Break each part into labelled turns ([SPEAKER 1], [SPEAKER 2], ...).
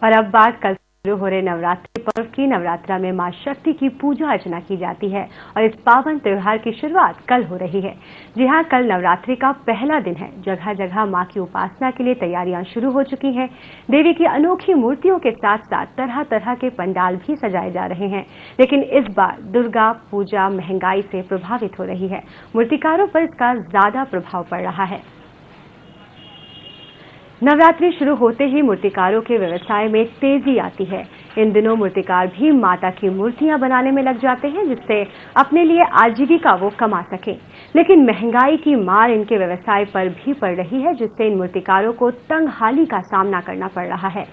[SPEAKER 1] और अब बात कल शुरू हो रहे नवरात्रि पर्व की। नवरात्रा में मां शक्ति की पूजा अर्चना की जाती है और इस पावन त्योहार की शुरुआत कल हो रही है। जी हां, कल नवरात्रि का पहला दिन है। जगह जगह मां की उपासना के लिए तैयारियां शुरू हो चुकी हैं। देवी की अनोखी मूर्तियों के साथ साथ तरह तरह के पंडाल भी सजाए जा रहे हैं। लेकिन इस बार दुर्गा पूजा महंगाई से प्रभावित हो रही है। मूर्तिकारों पर इसका ज्यादा प्रभाव पड़ रहा है। नवरात्रि शुरू होते ही मूर्तिकारों के व्यवसाय में तेजी आती है। इन दिनों मूर्तिकार भी माता की मूर्तियां बनाने में लग जाते हैं, जिससे अपने लिए आजीविका वो कमा सकें। लेकिन महंगाई की मार इनके व्यवसाय पर भी पड़ रही है, जिससे इन मूर्तिकारों को तंगहाली का सामना करना पड़ रहा है।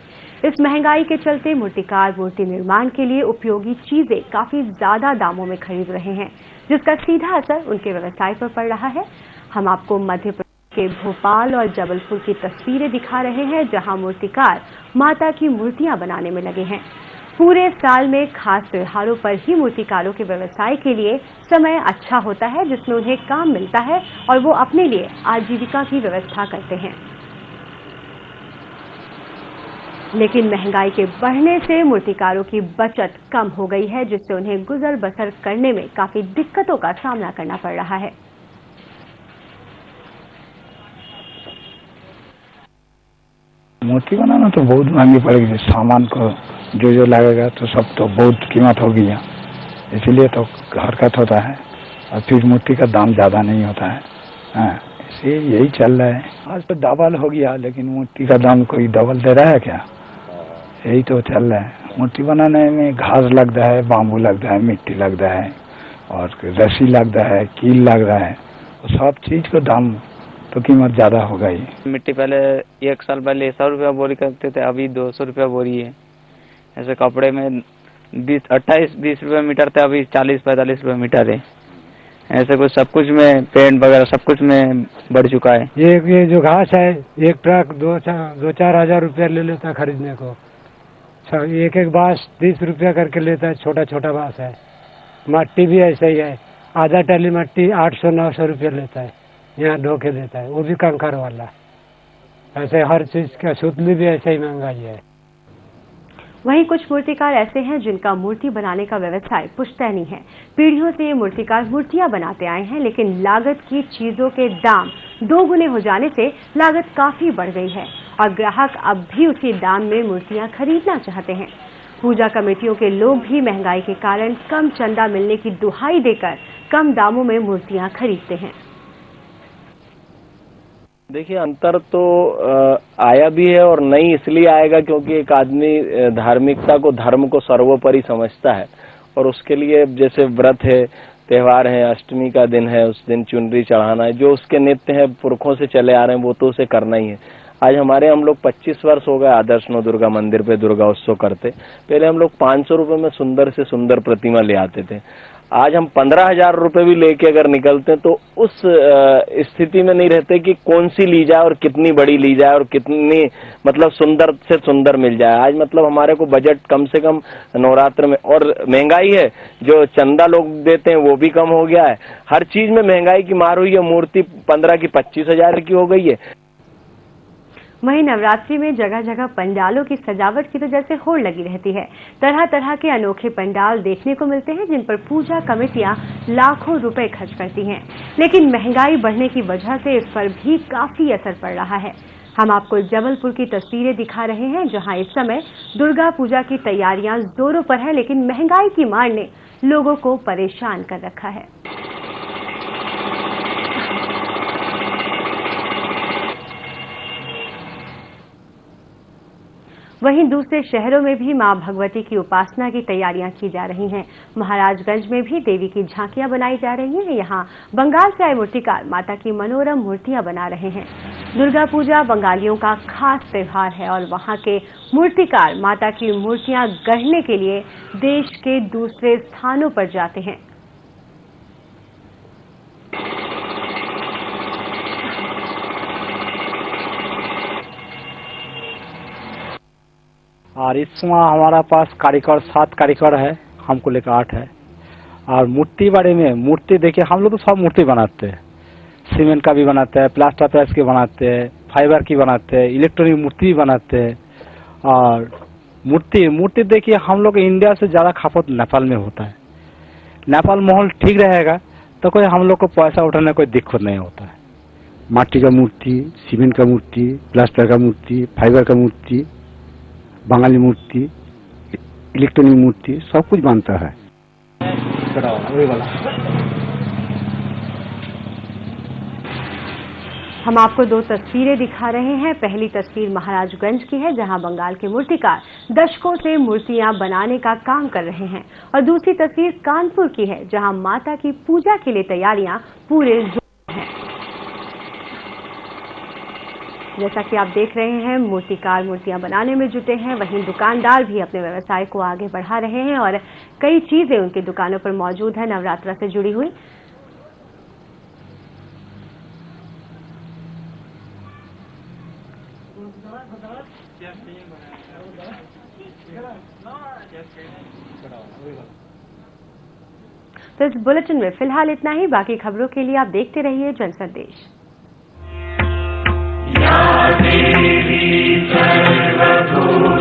[SPEAKER 1] इस महंगाई के चलते मूर्तिकार मूर्ति निर्माण के लिए उपयोगी चीजें काफी ज्यादा दामों में खरीद रहे हैं, जिसका सीधा असर उनके व्यवसाय पर पड़ रहा है। हम आपको मध्य प्रदेश के भोपाल और जबलपुर की तस्वीरें दिखा रहे हैं, जहां मूर्तिकार माता की मूर्तियां बनाने में लगे हैं। पूरे साल में खास त्योहारों पर ही मूर्तिकारों के व्यवसाय के लिए समय अच्छा होता है, जिसमें उन्हें काम मिलता है और वो अपने लिए आजीविका की व्यवस्था करते हैं। लेकिन महंगाई के बढ़ने से मूर्तिकारों की बचत कम हो गई है, जिससे उन्हें गुजर बसर करने में काफी दिक्कतों का सामना करना पड़ रहा है।
[SPEAKER 2] मूर्ति बनाना तो बहुत महंगी पड़ेगी। सामान को जो लगेगा तो सब तो बहुत कीमत होगी यहाँ, इसलिए तो हरकत होता है। और फिर मूर्ति का दाम ज्यादा नहीं होता है, इसलिए यही चल रहा है। आज तो डबल हो गया, लेकिन मूर्ति का दाम कोई डबल दे रहा है क्या? यही तो चल रहा है। मूर्ति बनाने में घास लगता है, बाम्बू लगता है, मिट्टी लगता है और रस्सी लगता है, कील लग रहा है। तो सब चीज का दाम तो कीमत ज्यादा हो गई।
[SPEAKER 3] मिट्टी पहले 1 साल पहले 100 रुपया बोरी करते थे, अभी 200 रुपया बोरी है। ऐसे कपड़े में 28-20 रुपया मीटर थे, अभी 40-45 रुपया मीटर है। ऐसे कुछ सब कुछ में पेंट वगैरह सब कुछ में बढ़ चुका है।
[SPEAKER 4] ये जो घास है, एक ट्रक 2-4 हजार रुपया ले लेता है खरीदने को। एक बांस 30 रुपया करके लेता है, छोटा छोटा बांस है। मट्टी भी ऐसा ही है, आधा टली मट्टी 800-900 रुपया लेता है, यहाँ ढो के देता है, वो भी कंकर वाला। ऐसे हर चीज का सुतली भी ऐसे ही महंगाई है।
[SPEAKER 1] वहीं कुछ मूर्तिकार ऐसे हैं जिनका मूर्ति बनाने का व्यवसाय पुश्तैनी है। पीढ़ियों से ये मूर्तिकार मूर्तियां बनाते आए हैं, लेकिन लागत की चीजों के दाम 2 गुने हो जाने से लागत काफी बढ़ गई है और ग्राहक अब भी उसी दाम में मूर्तियां खरीदना चाहते हैं। पूजा कमेटियों के लोग भी महंगाई के कारण कम चंदा मिलने की दुहाई देकर कम दामों में मूर्तियां खरीदते हैं।
[SPEAKER 5] देखिए, अंतर तो आया भी है और नहीं इसलिए आएगा क्योंकि एक आदमी धार्मिकता को, धर्म को सर्वोपरि समझता है और उसके लिए जैसे व्रत है, त्योहार है, अष्टमी का दिन है, उस दिन चुनरी चढ़ाना है, जो उसके नित्य है, पुरखों से चले आ रहे हैं, वो तो उसे करना ही है। आज हम लोग 25 वर्ष हो गए आदर्श नौ दुर्गा मंदिर पे दुर्गा उत्सव करते। पहले हम लोग 500 रुपए में सुंदर से सुंदर प्रतिमा ले आते थे। आज हम 15,000 रुपए भी लेके अगर निकलते हैं तो उस स्थिति में नहीं रहते कि कौन सी ली जाए और कितनी बड़ी ली जाए और कितनी मतलब सुंदर से सुंदर मिल जाए। आज मतलब हमारे को बजट कम से कम नवरात्र में, और महंगाई है, जो चंदा लोग देते हैं वो भी कम हो गया है। हर चीज में महंगाई की मार हुई है। मूर्ति 15 की 25,000 की हो गई है।
[SPEAKER 1] वहीं नवरात्रि में जगह जगह पंडालों की सजावट की तो जैसे होड़ लगी रहती है। तरह तरह के अनोखे पंडाल देखने को मिलते हैं, जिन पर पूजा कमेटियां लाखों रुपए खर्च करती हैं। लेकिन महंगाई बढ़ने की वजह से इस पर भी काफी असर पड़ रहा है। हम आपको जबलपुर की तस्वीरें दिखा रहे हैं, जहां इस समय दुर्गा पूजा की तैयारियां जोरों पर है, लेकिन महंगाई की मार ने लोगों को परेशान कर रखा है। वहीं दूसरे शहरों में भी मां भगवती की उपासना की तैयारियां की जा रही हैं। महाराजगंज में भी देवी की झांकियां बनाई जा रही हैं। यहां बंगाल से आए मूर्तिकार माता की मनोरम मूर्तियां बना रहे हैं। दुर्गा पूजा बंगालियों का खास त्योहार है और वहां के मूर्तिकार माता की मूर्तियां गढ़ने के लिए देश के दूसरे स्थानों पर जाते हैं।
[SPEAKER 2] और इस समय हमारा पास कारीगर 7 कारीगर है, हमको लेकर 8 है। और मूर्ति बारे में, मूर्ति देखिए, हम लोग तो सब मूर्ति बनाते हैं। सीमेंट का भी बनाते हैं, प्लास्टर पेस्ट की बनाते हैं, फाइबर की बनाते हैं, इलेक्ट्रॉनिक मूर्ति भी बनाते हैं और
[SPEAKER 6] मूर्ति देखिए, हम लोग इंडिया से ज़्यादा खपत नेपाल में होता है। नेपाल माहौल ठीक रहेगा तो कोई हम लोग को पैसा उठाने कोई दिक्कत नहीं होता है। माटी का मूर्ति, सीमेंट का मूर्ति, प्लास्टर का मूर्ति, फाइबर का मूर्ति, बंगाली मूर्ति, इलेक्ट्रॉनिक मूर्ति, सब कुछ बनता है।
[SPEAKER 1] हम आपको दो तस्वीरें दिखा रहे हैं। पहली तस्वीर महाराजगंज की है, जहां बंगाल के मूर्तिकार दशकों से मूर्तियां बनाने का काम कर रहे हैं, और दूसरी तस्वीर कानपुर की है, जहां माता की पूजा के लिए तैयारियां पूरे जोर में हैं। जैसा कि आप देख रहे हैं, मूर्तिकार मूर्तियां बनाने में जुटे हैं, वहीं दुकानदार भी अपने व्यवसाय को आगे बढ़ा रहे हैं और कई चीजें उनकी दुकानों पर मौजूद है नवरात्र से जुड़ी हुई। तो इस बुलेटिन में फिलहाल इतना ही। बाकी खबरों के लिए आप देखते रहिए जन संदेश।
[SPEAKER 7] या देवी सर्वभूतेषु